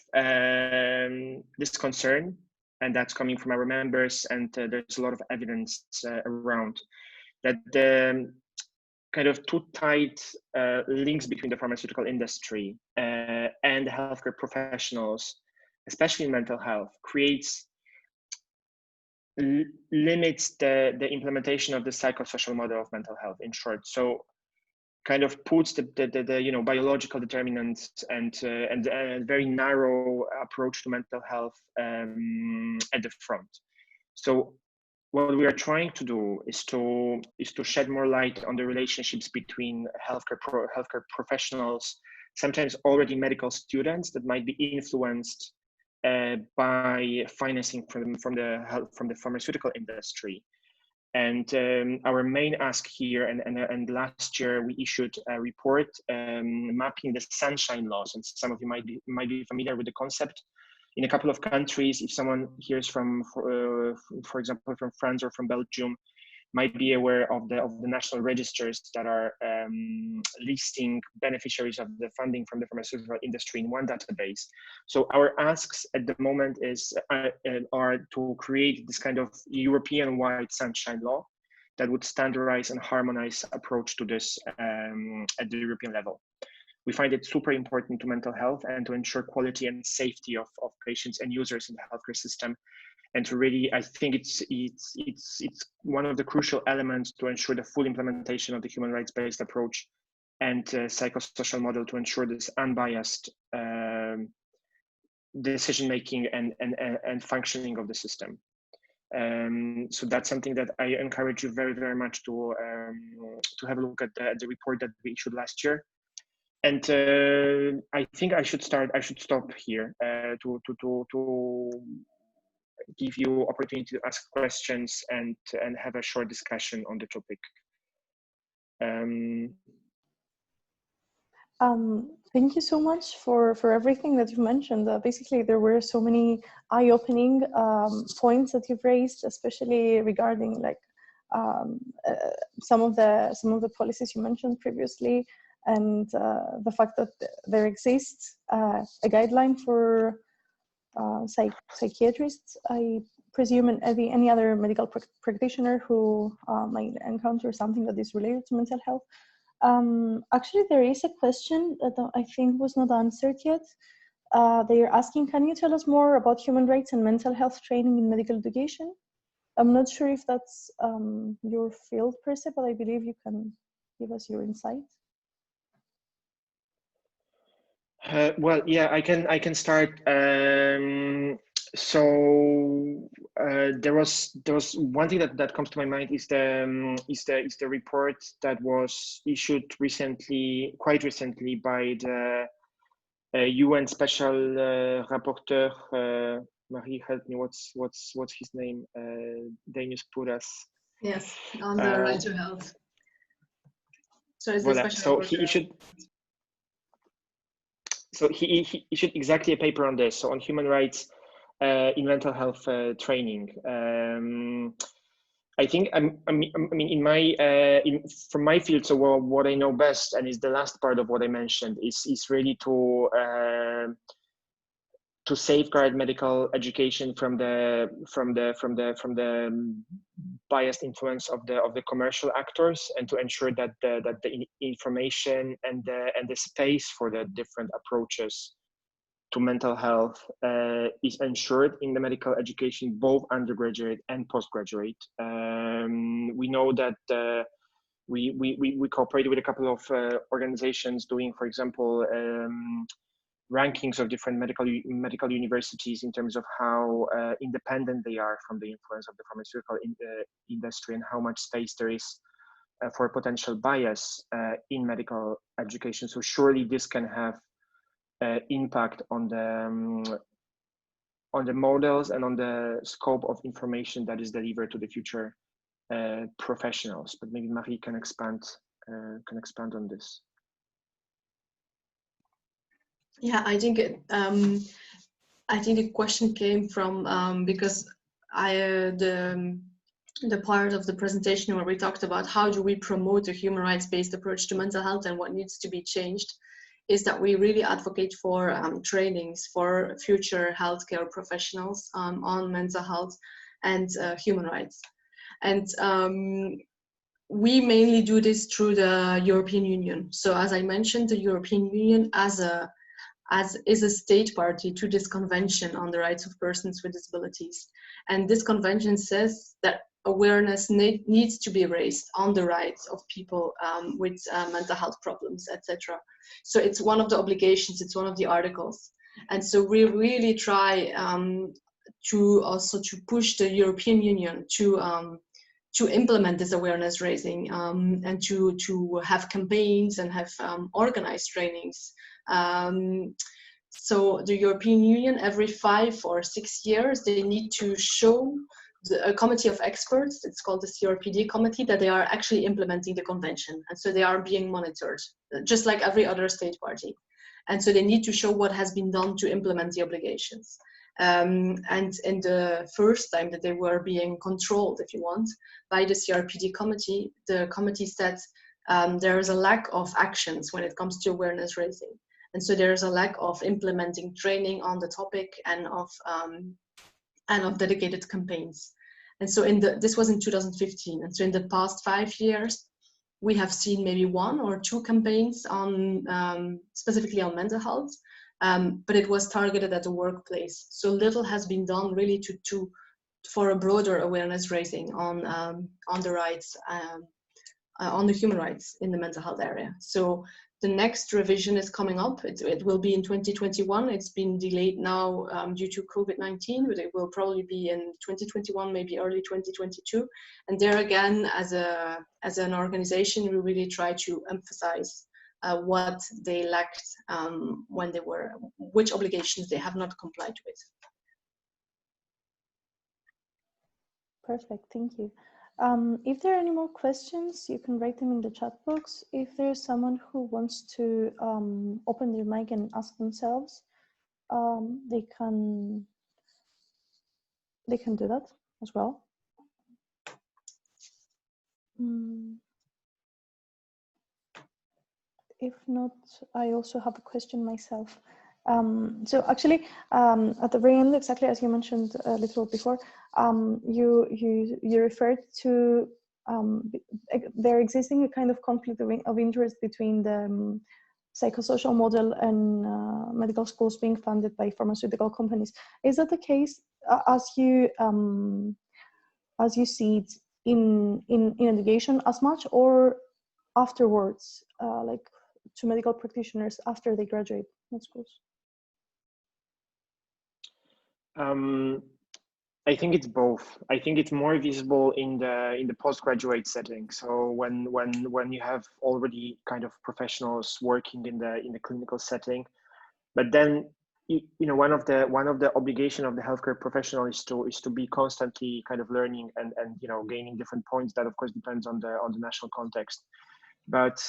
this concern, and that's coming from our members, and there's a lot of evidence around that the kind of too tight links between the pharmaceutical industry and healthcare professionals, especially in mental health, limits the implementation of the psychosocial model of mental health, in short. So kind of puts the biological determinants and a very narrow approach to mental health at the front. So what we are trying to do is to shed more light on the relationships between healthcare professionals, sometimes already medical students, that might be influenced by financing from the pharmaceutical industry. And our main ask here, and last year we issued a report mapping the sunshine laws, and some of you might be familiar with the concept. In a couple of countries, if someone hears from, for example, from France or from Belgium, might be aware of the national registers that are listing beneficiaries of the funding from the pharmaceutical industry in one database. So our asks at the moment are to create this kind of European-wide sunshine law that would standardize and harmonize approach to this at the European level. We find it super important to mental health and to ensure quality and safety of patients and users in the healthcare system. And to really, I think it's one of the crucial elements to ensure the full implementation of the human rights-based approach and psychosocial model, to ensure this unbiased decision-making and functioning of the system. So that's something that I encourage you very, very much to have a look at the report that we issued last year. And I think I should stop here to give you opportunity to ask questions and have a short discussion on the topic. Thank you so much for everything that you mentioned. Basically, there were so many eye-opening points that you've raised, especially regarding like some of the policies you mentioned previously, and the fact that there exists a guideline for psychiatrists, I presume, and any other medical practitioner who might encounter something that is related to mental health. Actually, there is a question that I think was not answered yet. They are asking, can you tell us more about human rights and mental health training in medical education? I'm not sure if that's your field per se, but I believe you can give us your insight. Well, yeah, I can start. So there was one thing that comes to my mind is the report that was issued quite recently by the UN Special Rapporteur. Marie, help me. What's his name? Danius Puras. Yes, on the right to health. So it's the Voilà. special So he issued exactly a paper on this. So on human rights in mental health training. I think I mean in my from my field. So what I know best, and is the last part of what I mentioned, is really to safeguard medical education from the biased influence of the commercial actors, and to ensure that the information and the space for the different approaches to mental health is ensured in the medical education, both undergraduate and postgraduate. We know that we cooperated with a couple of organizations doing, for example, rankings of different medical universities in terms of how independent they are from the influence of the pharmaceutical industry, and how much space there is for potential bias in medical education. So surely this can have impact on the models and on the scope of information that is delivered to the future professionals. But maybe Marie can expand on this. Yeah, I think the question came from because the part of the presentation where we talked about how do we promote a human rights-based approach to mental health and what needs to be changed, is that we really advocate for trainings for future healthcare professionals on mental health and human rights. And we mainly do this through the European Union. So as I mentioned, the European Union is a state party to this convention on the rights of persons with disabilities. And this convention says that awareness needs to be raised on the rights of people with mental health problems, etc. So it's one of the obligations, it's one of the articles. And so we really try to push the European Union to implement this awareness raising and to have campaigns and have organized trainings. So the European Union, every 5 or 6 years, they need to show a committee of experts, it's called the CRPD committee, that they are actually implementing the convention. And so they are being monitored, just like every other state party. And so they need to show what has been done to implement the obligations. And in the first time that they were being controlled, if you want, by the CRPD committee, the committee said there is a lack of actions when it comes to awareness raising. And so there is a lack of implementing training on the topic and of dedicated campaigns. And so this was in 2015. And so in the past 5 years, we have seen maybe 1 or 2 campaigns on specifically on mental health, but it was targeted at the workplace. So little has been done really for a broader awareness raising on the rights, on the human rights in the mental health area. So the next revision is coming up. It will be in 2021. It's been delayed now due to COVID-19, but it will probably be in 2021, maybe early 2022. And there again, as an organization, we really try to emphasize what they lacked when they were, which obligations they have not complied with. Perfect, thank you. If there are any more questions, you can write them in the chat box. If there's someone who wants to open their mic and ask themselves, they can do that as well. If not, I also have a question myself. So actually, at the very end, exactly as you mentioned a little before, you referred to there existing a kind of conflict of interest between psychosocial model and medical schools being funded by pharmaceutical companies. Is that the case as you see it in education as much, or afterwards, like to medical practitioners after they graduate med schools? I think it's both. I think it's more visible in the postgraduate setting. So when you have already kind of professionals working in the clinical setting, but then one of the obligation of the healthcare professional is to be constantly kind of learning and gaining different points. That of course depends on the national context, but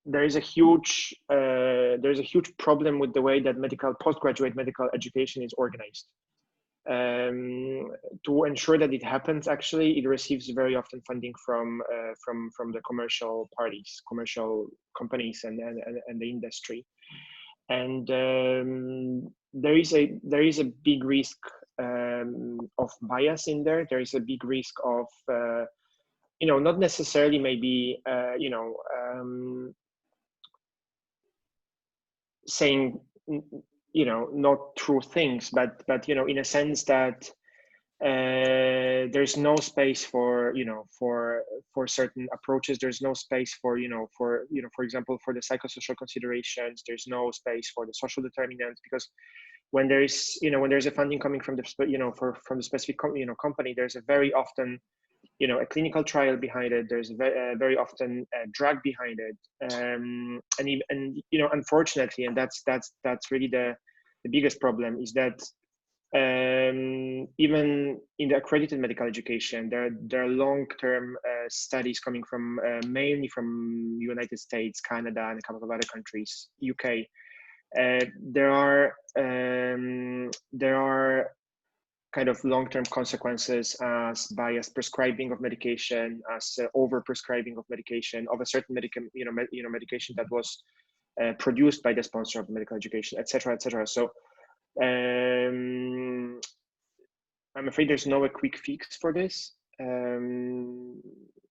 there's a huge problem with the way that postgraduate medical education is organized. To ensure that it happens, actually, it receives very often funding from the commercial parties, commercial companies, and the industry. And there is a big risk of bias in there. There is a big risk of not necessarily maybe saying not true things, but in a sense that there's no space for certain approaches. There's no space for example, for the psychosocial considerations. There's no space for the social determinants, because when there's a funding coming from the from the specific company, there's a very often a clinical trial behind it. There's very often a drug behind it, and unfortunately, and that's really the biggest problem, is that even in the accredited medical education, there are long-term studies coming from mainly from United States, Canada, and a couple of other countries, UK. There are kind of long-term consequences as biased prescribing of medication, as over-prescribing of medication, of a certain medication that was produced by the sponsor of the medical education, etc., etc. So I'm afraid there's no quick fix for this,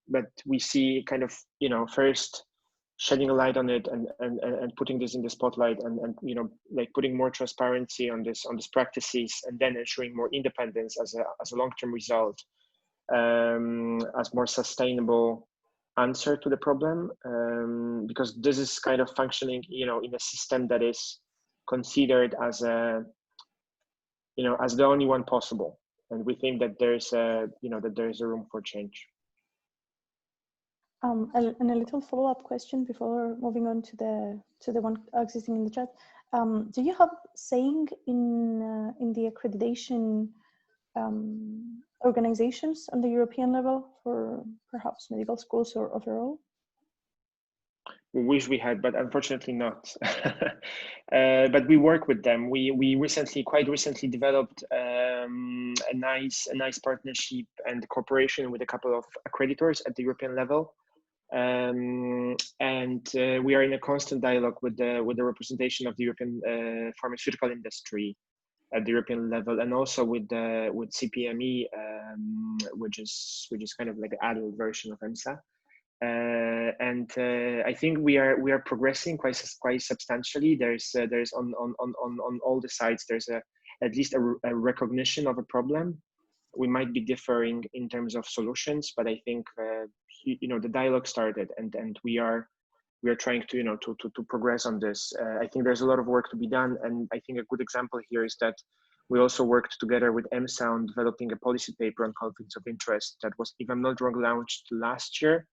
but we see kind of first shedding a light on it and putting this in the spotlight and like putting more transparency on these practices, and then ensuring more independence as a long-term result, as more sustainable answer to the problem, because this is kind of functioning in a system that is considered as as the only one possible, and we think that there's a room for change. And a little follow-up question before moving on to the one existing in the chat. Do you have saying in the accreditation organizations on the European level for perhaps medical schools or overall? We wish we had, but unfortunately not. But we work with them. We quite recently developed a nice partnership and cooperation with a couple of accreditors at the European level. And we are in a constant dialogue with the representation of the European pharmaceutical industry at the European level, and also with CPME, which is kind of like the adult version of EMSA. And I think we are progressing quite substantially. There's on all the sides there's at least a recognition of a problem. We might be differing in terms of solutions, but I think the dialogue started, and we are trying to to progress on this. I think there's a lot of work to be done, and I think a good example here is that we also worked together with EMSA on developing a policy paper on conflicts of interest that was, if I'm not wrong, launched last year.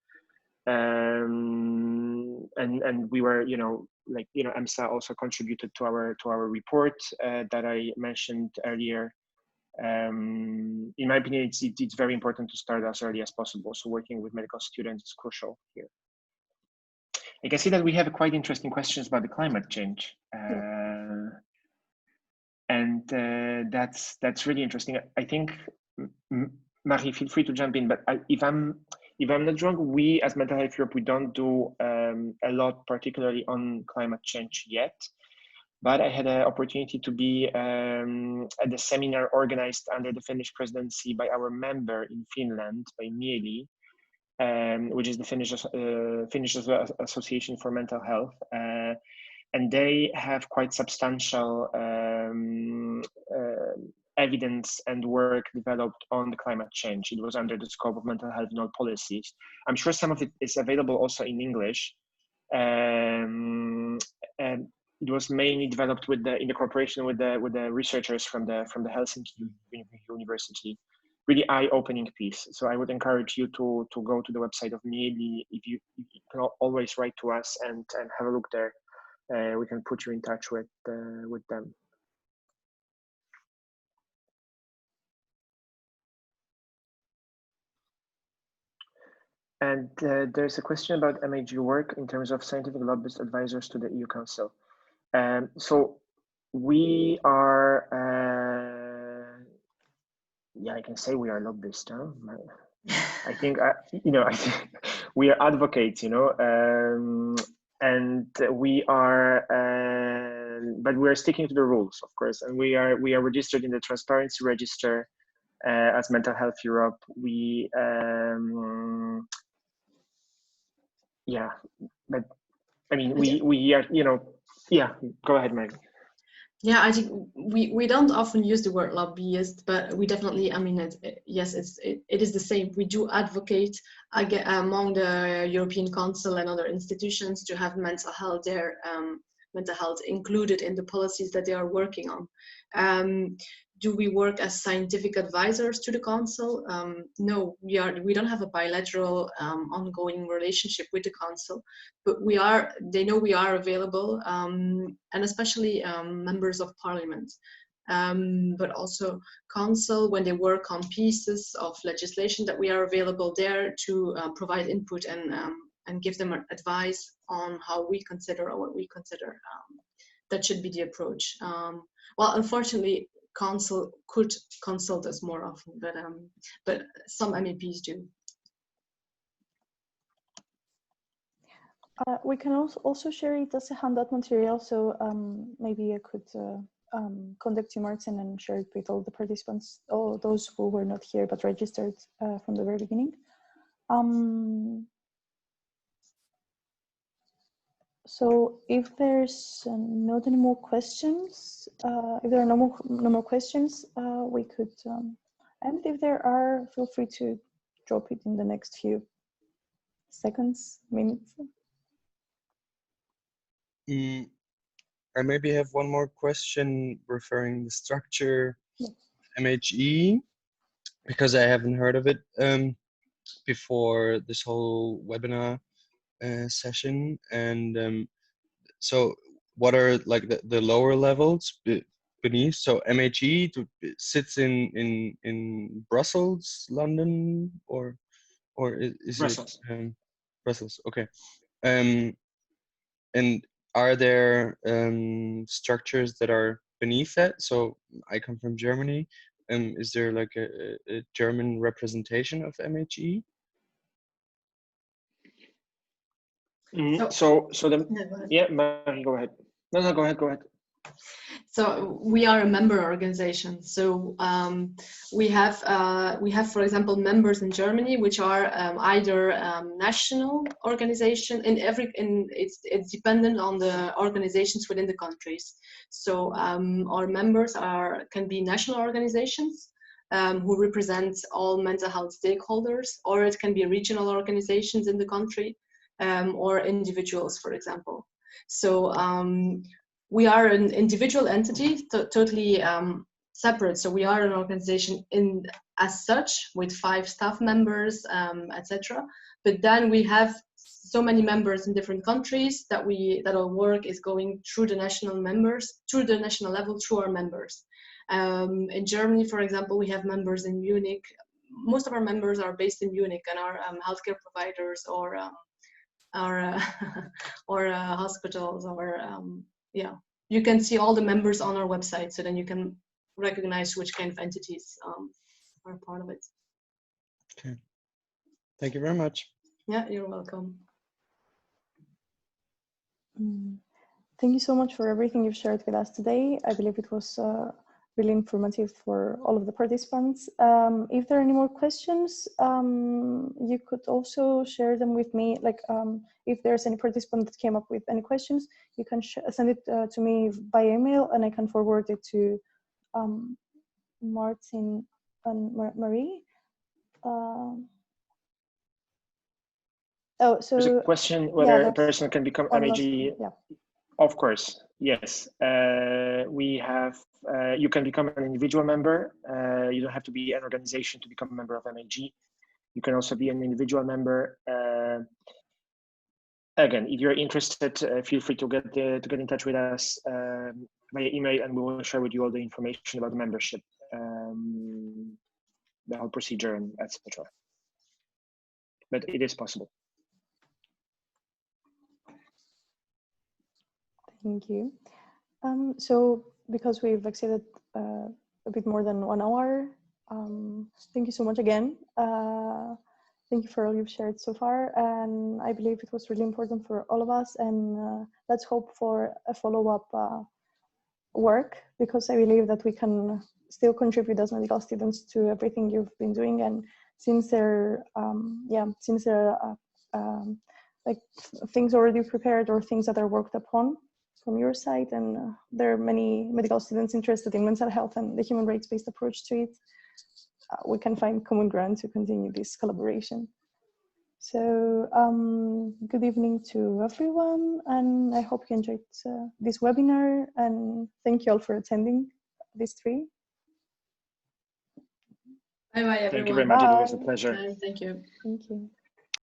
And we were EMSA also contributed to our report that I mentioned earlier. In my opinion, it's very important to start as early as possible. So working with medical students is crucial here. I can see that we have quite interesting questions about the climate change, and that's really interesting. I think, Marie, feel free to jump in. But if I'm not wrong, we as Mental Health Europe, we don't do a lot, particularly on climate change yet. But I had an opportunity to be at the seminar organized under the Finnish presidency by our member in Finland, by Mieli, which is the Finnish Association for Mental Health. And they have quite substantial evidence and work developed on the climate change. It was under the scope of mental health in all policies. I'm sure some of it is available also in English. And it was mainly developed in the cooperation with the researchers from the Helsinki University. Really eye-opening piece. So I would encourage you to go to the website of Mieli. If you can always write to us and have a look there. We can put you in touch with them. And there's a question about MAG work in terms of scientific lobbyist advisors to the EU Council. So we are, yeah, I can say we are lobbyists. Huh? I think, I think we are advocates, and we are, but we are sticking to the rules, of course, and we are registered in the Transparency Register as Mental Health Europe. We, yeah, but I mean, we are, yeah. Go ahead, Meg. Yeah, I think we don't often use the word lobbyist, but we definitely, I mean, yes, it is the same. We do advocate among the European Council and other institutions to have mental health included in the policies that they are working on. Do we work as scientific advisors to the Council? No, we don't have a bilateral ongoing relationship with the Council, but they know we are available, and especially members of Parliament, but also Council, when they work on pieces of legislation, that we are available there to provide input and give them advice on how we consider or what we consider that should be the approach. Well, unfortunately, Council could consult us more often, but some MEPs do. We can also share it as a handout material, so maybe I could contact you, Martin, and share it with all the participants, all those who were not here but registered from the very beginning. So if there's not any more questions, if there are no more questions, we could end. If there are, feel free to drop it in the next few seconds, minutes. I maybe have one more question referring the structure of MHE, because I haven't heard of it before this whole webinar session. And so what are like the lower levels beneath? So MHE sits in Brussels, London, or is Brussels. it Brussels? Okay. And are there structures that are beneath that? So I come from Germany. Is there like a German representation of MHE? So yeah, Mary, go ahead. No, go ahead. So we are a member organization. So we have, for example, members in Germany, which are either national organization. It's dependent on the organizations within the countries. So our members can be national organizations who represent all mental health stakeholders, or it can be regional organizations in the country, or individuals, for example. So we are an individual entity, totally separate. So we are an organization as such, with 5 staff members, etc. But then we have so many members in different countries that our work is going through the national level, through our members. In Germany, for example, we have members in Munich. Most of our members are based in Munich and are healthcare providers or hospitals, or yeah, you can see all the members on our website, so then you can recognize which kind of entities are part of it. Okay, thank you very much. Yeah, you're welcome. Thank you so much for everything you've shared with us today. I believe it was really informative for all of the participants. If there are any more questions, you could also share them with me. Like if there's any participant that came up with any questions, you can send it to me by email, and I can forward it to Martin and Marie. There's a question whether a person can become MAG. Yeah. Of course, yes. We have, you can become an individual member. You don't have to be an organization to become a member of MAG. You can also be an individual member. Again, if you're interested, feel free to get in touch with us via email, and we will share with you all the information about the membership, the whole procedure, and etc. But it is possible. Thank you. So because we've exceeded a bit more than 1 hour, thank you so much again. Thank you for all you've shared so far, and I believe it was really important for all of us, and let's hope for a follow-up work, because I believe that we can still contribute as medical students to everything you've been doing, and since there like things already prepared or things that are worked upon from your side, and there are many medical students interested in mental health and the human rights-based approach to it, we can find common ground to continue this collaboration. So good evening to everyone, and I hope you enjoyed this webinar, and thank you all for attending these 3. Bye-bye, everyone. Thank you very much. It was a pleasure. Bye. Thank you. Thank you.